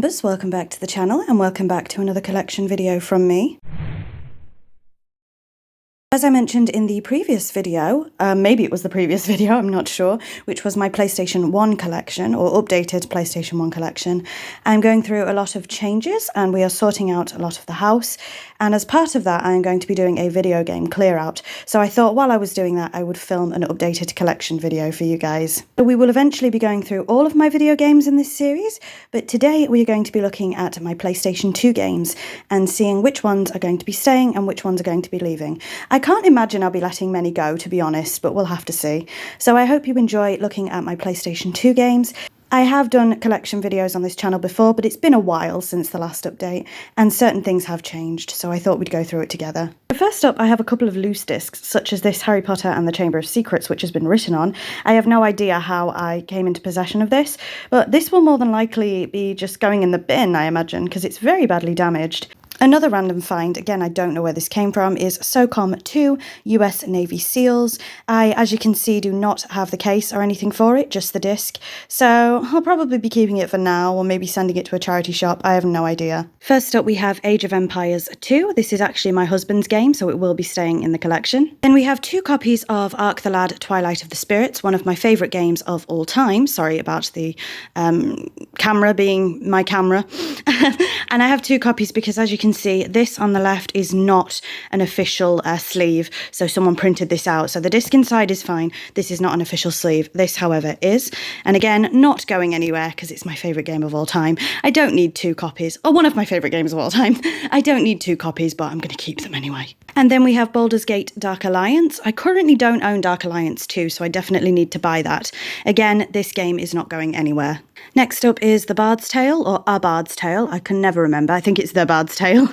EMbers, welcome back to the channel and welcome back to another collection video from me. As I mentioned in the previous video, maybe it was the previous video, I'm not sure, which was my PlayStation 1 collection, or updated PlayStation 1 collection, I'm going through a lot of changes and we are sorting out a lot of the house, and as part of that I'm going to be doing a video game clear out, so I thought while I was doing that I would film an updated collection video for you guys. So we will eventually be going through all of my video games in this series, but today we are going to be looking at my PlayStation 2 games and seeing which ones are going to be staying and which ones are going to be leaving. I can't imagine I'll be letting many go, to be honest, but we'll have to see. So I hope you enjoy looking at my PlayStation 2 games. I have done collection videos on this channel before, but it's been a while since the last update, and certain things have changed, so I thought we'd go through it together. First up, I have a couple of loose discs, such as this Harry Potter and the Chamber of Secrets, which has been written on. I have no idea how I came into possession of this, but this will more than likely be just going in the bin, I imagine, because it's very badly damaged. Another random find, again I don't know where this came from, is SOCOM 2 US Navy SEALs. I, as you can see, do not have the case or anything for it, just the disc. So I'll probably be keeping it for now, or maybe sending it to a charity shop, I have no idea. First up we have Age of Empires 2. This is actually my husband's game, so it will be staying in the collection. Then we have 2 copies of Ark the Lad Twilight of the Spirits, one of my favourite games of all time. Sorry about the camera being my camera. And I have 2 copies because, as you can see, this on the left is not an official sleeve, so someone printed this out. So the disc inside is fine. This is not an official sleeve. This, however, is. And again, not going anywhere because it's my favourite game of all time. I don't need 2 copies, or one of my favourite games of all time. I don't need 2 copies, but I'm going to keep them anyway. And then we have Baldur's Gate Dark Alliance. I currently don't own Dark Alliance 2, so I definitely need to buy that. Again, this game is not going anywhere. Next up is The Bard's Tale, or A Bard's Tale. I can never remember. I think it's The Bard's Tale.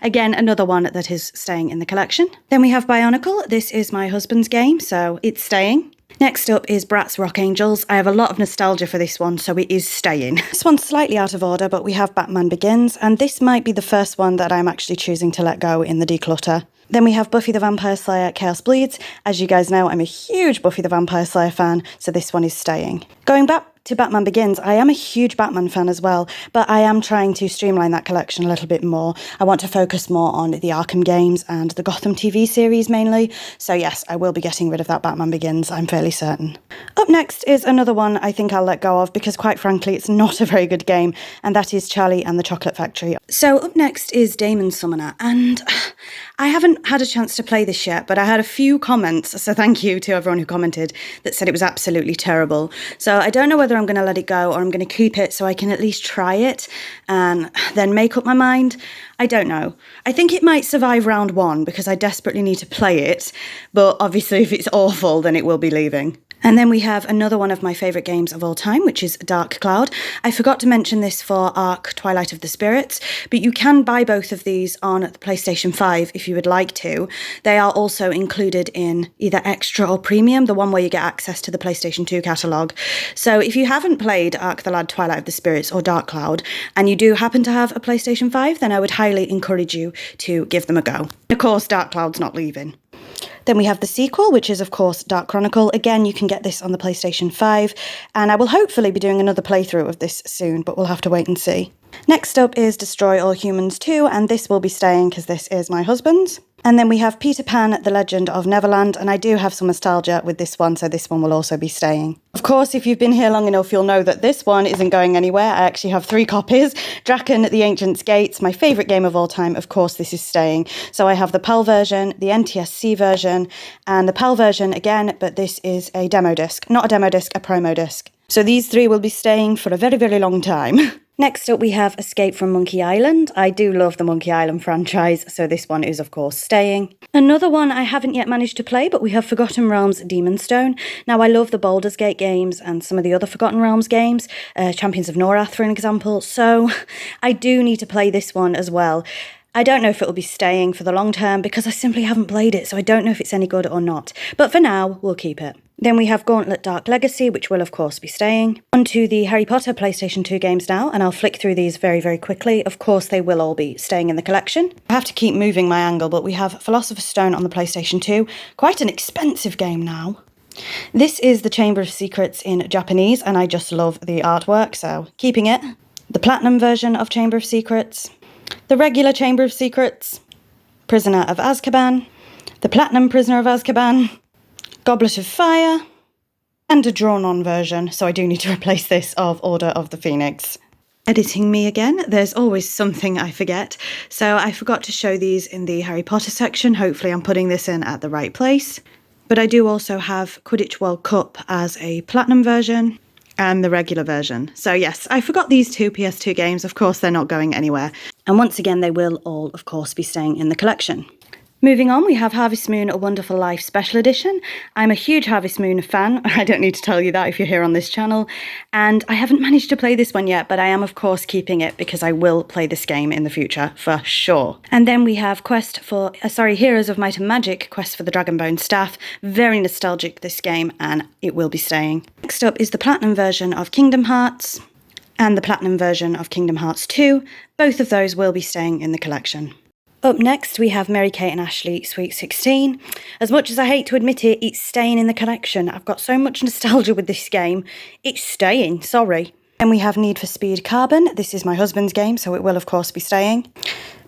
Again, another one that is staying in the collection. Then we have Bionicle. This is my husband's game, so it's staying. Next up is Bratz Rock Angels. I have a lot of nostalgia for this one, so it is staying. This one's slightly out of order, but we have Batman Begins, and this might be the first one that I'm actually choosing to let go in the declutter. Then we have Buffy the Vampire Slayer Chaos Bleeds. As you guys know, I'm a huge Buffy the Vampire Slayer fan, so this one is staying. Going back to Batman Begins, I am a huge Batman fan as well, but I am trying to streamline that collection a little bit more. I want to focus more on the Arkham games and the Gotham TV series mainly, so yes, I will be getting rid of that Batman Begins, I'm fairly certain. Up next is another one I think I'll let go of because, quite frankly, it's not a very good game, and that is Charlie and the Chocolate Factory. So up next is Demon Summoner, and I haven't had a chance to play this yet, but I had a few comments, so thank you to everyone who commented, that said it was absolutely terrible. So I don't know whether I'm going to let it go or I'm going to keep it so I can at least try it and then make up my mind. I don't know. I think it might survive round 1 because I desperately need to play it, but obviously if it's awful then it will be leaving. And then we have another one of my favourite games of all time, which is Dark Cloud. I forgot to mention this for Ark Twilight of the Spirits, but you can buy both of these on the PlayStation 5 if you would like to. They are also included in either Extra or Premium, the one where you get access to the PlayStation 2 catalogue. So if you haven't played Ark the Lad Twilight of the Spirits or Dark Cloud, and you do happen to have a PlayStation 5, then I would highly encourage you to give them a go. Of course, Dark Cloud's not leaving. Then we have the sequel, which is, of course, Dark Chronicle. Again, you can get this on the PlayStation 5, and I will hopefully be doing another playthrough of this soon, but we'll have to wait and see. Next up is Destroy All Humans 2, and this will be staying because this is my husband's. And then we have Peter Pan, The Legend of Neverland, and I do have some nostalgia with this one, so this one will also be staying. Of course, if you've been here long enough, you'll know that this one isn't going anywhere. I actually have 3 copies. Draken, The Ancient's Gates, my favourite game of all time. Of course, this is staying. So I have the PAL version, the NTSC version, and the PAL version again, but this is a demo disc. Not a demo disc, a promo disc. So these 3 will be staying for a very, very long time. Next up we have Escape from Monkey Island. I do love the Monkey Island franchise, so this one is of course staying. Another one I haven't yet managed to play, but we have Forgotten Realms Demon's Stone. Now I love the Baldur's Gate games and some of the other Forgotten Realms games, Champions of Norath for an example, so I do need to play this one as well. I don't know if it will be staying for the long term because I simply haven't played it, so I don't know if it's any good or not. But for now, we'll keep it. Then we have Gauntlet Dark Legacy, which will of course be staying. On to the Harry Potter PlayStation 2 games now, and I'll flick through these very, very quickly. Of course, they will all be staying in the collection. I have to keep moving my angle, but we have Philosopher's Stone on the PlayStation 2. Quite an expensive game now. This is the Chamber of Secrets in Japanese, and I just love the artwork, so keeping it. the Platinum version of Chamber of Secrets, the regular Chamber of Secrets, Prisoner of Azkaban, the Platinum Prisoner of Azkaban, Goblet of Fire, and a drawn-on version, so I do need to replace this, of Order of the Phoenix. Editing me again, there's always something I forget, so I forgot to show these in the Harry Potter section. Hopefully I'm putting this in at the right place. But I do also have Quidditch World Cup as a Platinum version and the regular version. So yes, I forgot these two PS2 games. Of course, they're not going anywhere. And once again, they will all, of course, be staying in the collection. Moving on, we have Harvest Moon: A Wonderful Life Special Edition. I'm a huge Harvest Moon fan. I don't need to tell you that if you're here on this channel. And I haven't managed to play this one yet, but I am, of course, keeping it because I will play this game in the future, for sure. And then we have Heroes of Might and Magic, Quest for the Dragonbone Staff. Very nostalgic, this game, and it will be staying. Next up is the Platinum version of Kingdom Hearts and the Platinum version of Kingdom Hearts 2. Both of those will be staying in the collection. Up next, we have Mary-Kate and Ashley Sweet 16. As much as I hate to admit it, it's staying in the collection. I've got so much nostalgia with this game. It's staying, sorry. Then we have Need for Speed Carbon. This is my husband's game, so it will, of course, be staying.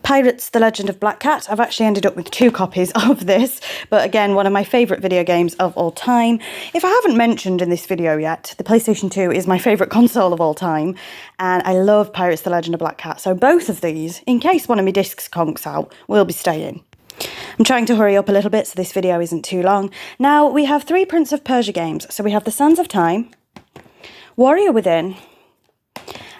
Pirates: The Legend of Black Cat. I've actually ended up with 2 copies of this, but again, one of my favourite video games of all time. If I haven't mentioned in this video yet, the PlayStation 2 is my favourite console of all time, and I love Pirates: The Legend of Black Cat, so both of these, in case one of my discs conks out, will be staying. I'm trying to hurry up a little bit so this video isn't too long. Now, we have 3 Prince of Persia games. So we have The Sands of Time, Warrior Within,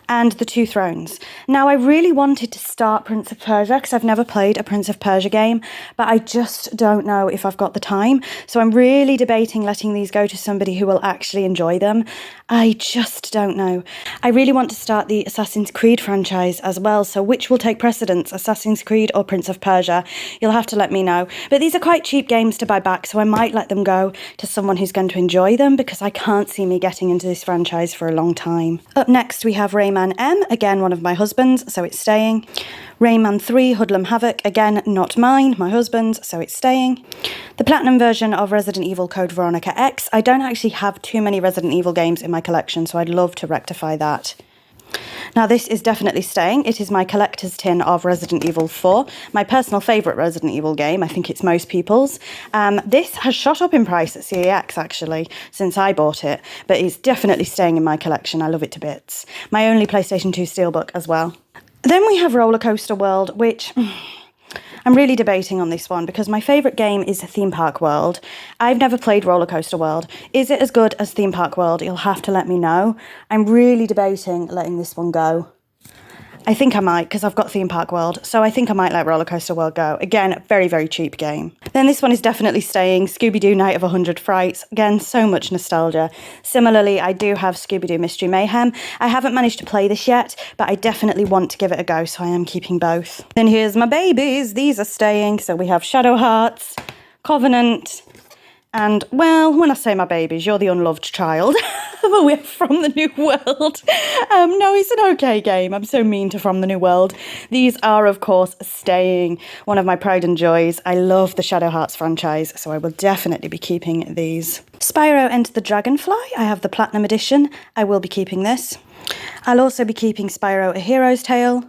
and The Two Thrones. Now, I really wanted to start Prince of Persia because I've never played a Prince of Persia game, but I just don't know if I've got the time. So I'm really debating letting these go to somebody who will actually enjoy them. I just don't know. I really want to start the Assassin's Creed franchise as well, so which will take precedence, Assassin's Creed or Prince of Persia? You'll have to let me know. But these are quite cheap games to buy back, so I might let them go to someone who's going to enjoy them because I can't see me getting into this franchise for a long time. Up next, we have Rayman M, again one of my husband's, so it's staying. Rayman 3 Hoodlum Havoc, again not mine, my husband's, so it's staying. The Platinum version of Resident Evil Code Veronica X. I don't actually have too many Resident Evil games in my collection, so I'd love to rectify that. Now, this is definitely staying. It is my collector's tin of Resident Evil 4, my personal favourite Resident Evil game. I think it's most people's. This has shot up in price at CEX, actually, since I bought it, but it's definitely staying in my collection. I love it to bits. My only PlayStation 2 Steelbook as well. Then we have Roller Coaster World, which I'm really debating on this one because my favourite game is Theme Park World. I've never played Roller Coaster World. Is it as good as Theme Park World? You'll have to let me know. I'm really debating letting this one go. I think I might, because I've got Theme Park World, so I think I might let Roller Coaster World go. Again, very, very cheap game. Then this one is definitely staying, Scooby-Doo Night of 100 Frights. Again, so much nostalgia. Similarly, I do have Scooby-Doo Mystery Mayhem. I haven't managed to play this yet, but I definitely want to give it a go, so I am keeping both. Then here's my babies. These are staying, so we have Shadow Hearts, Covenant, and, well, when I say my babies, you're the unloved child. We're From the New World. No, it's an okay game. I'm so mean to From the New World. These are, of course, staying. One of my pride and joys. I love the Shadow Hearts franchise, so I will definitely be keeping these. Spyro Enter the Dragonfly. I have the Platinum Edition. I will be keeping this. I'll also be keeping Spyro A Hero's Tale.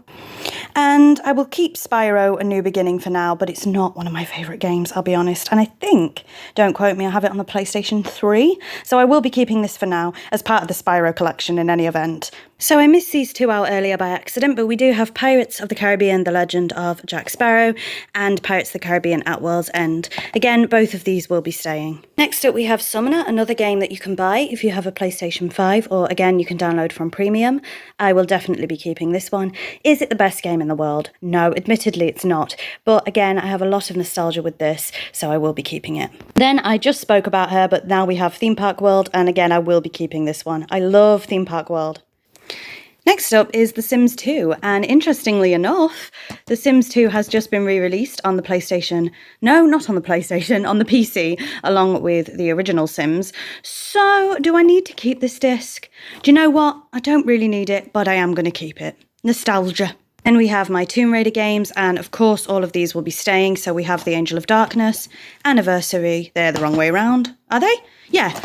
And I will keep Spyro A New Beginning for now, but it's not one of my favourite games, I'll be honest. And I think, don't quote me, I have it on the PlayStation 3. So I will be keeping this for now as part of the Spyro collection in any event. So I missed these 2 out earlier by accident, but we do have Pirates of the Caribbean: The Legend of Jack Sparrow and Pirates of the Caribbean: At World's End. Again, both of these will be staying. Next up we have Summoner, another game that you can buy if you have a PlayStation 5, or again you can download from Premium. I will definitely be keeping this one. Is it the best game in the world? No, admittedly it's not, but again I have a lot of nostalgia with this, so I will be keeping it. Then I just spoke about her, but now we have Theme Park World, and again I will be keeping this one. I love Theme Park World. Next up is The Sims 2, and interestingly enough, The Sims 2 has just been re-released on the PlayStation. No, not on the PlayStation, on the PC, along with the original Sims. So, do I need to keep this disc? Do you know what? I don't really need it, but I am going to keep it. Nostalgia. And we have my Tomb Raider games, and of course all of these will be staying. So we have the Angel of Darkness, Anniversary, they're the wrong way around, are they? Yeah,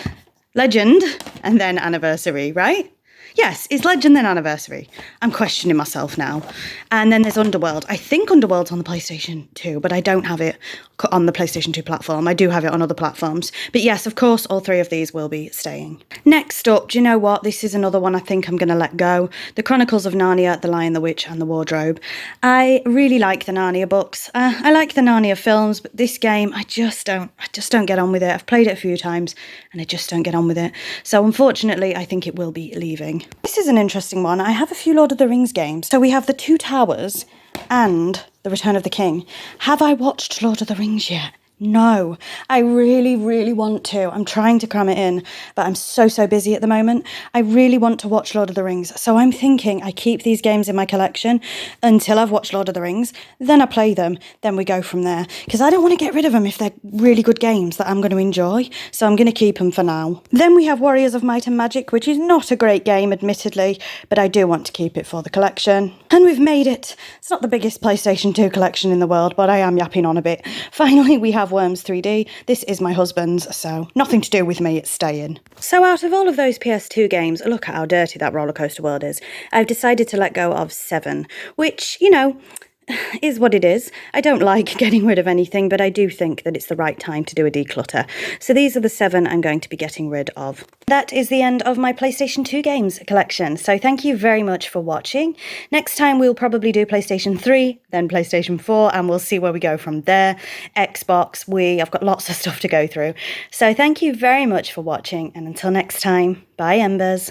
Legend, and then Anniversary, right? Yes, is Legend then Anniversary? I'm questioning myself now. And then there's Underworld. I think Underworld's on the PlayStation 2, but I don't have it on the PlayStation 2 platform. I do have it on other platforms. But yes, of course, all three of these will be staying. Next up, do you know what? This is another one I think I'm going to let go. The Chronicles of Narnia, The Lion, the Witch and the Wardrobe. I really like the Narnia books. I like the Narnia films, but this game, I just don't get on with it. I've played it a few times and I just don't get on with it. So unfortunately, I think it will be leaving. This is an interesting one. I have a few Lord of the Rings games. So we have the Two Towers and The Return of the King. Have I watched Lord of the Rings yet? No, I really, really want to. I'm trying to cram it in, but I'm so busy at the moment. I really want to watch Lord of the Rings. So I'm thinking I keep these games in my collection until I've watched Lord of the Rings. Then I play them. Then we go from there. Because I don't want to get rid of them if they're really good games that I'm going to enjoy. So I'm going to keep them for now. Then we have Warriors of Might and Magic, which is not a great game, admittedly, but I do want to keep it for the collection. And we've made it. It's not the biggest PlayStation 2 collection in the world, but I am yapping on a bit. Finally, we have Worms 3D. This is my husband's, so nothing to do with me, it's staying. So out of all of those PS2 games, look at how dirty that roller coaster world is. I've decided to let go of 7, which, you know, is what it is. I don't like getting rid of anything, but I do think that it's the right time to do a declutter. So these are the 7 I'm going to be getting rid of. That is the end of my PlayStation 2 games collection. So thank you very much for watching. Next time we'll probably do PlayStation 3, then PlayStation 4, and we'll see where we go from there. Xbox, Wii, I've got lots of stuff to go through. So thank you very much for watching, and until next time, bye Embers.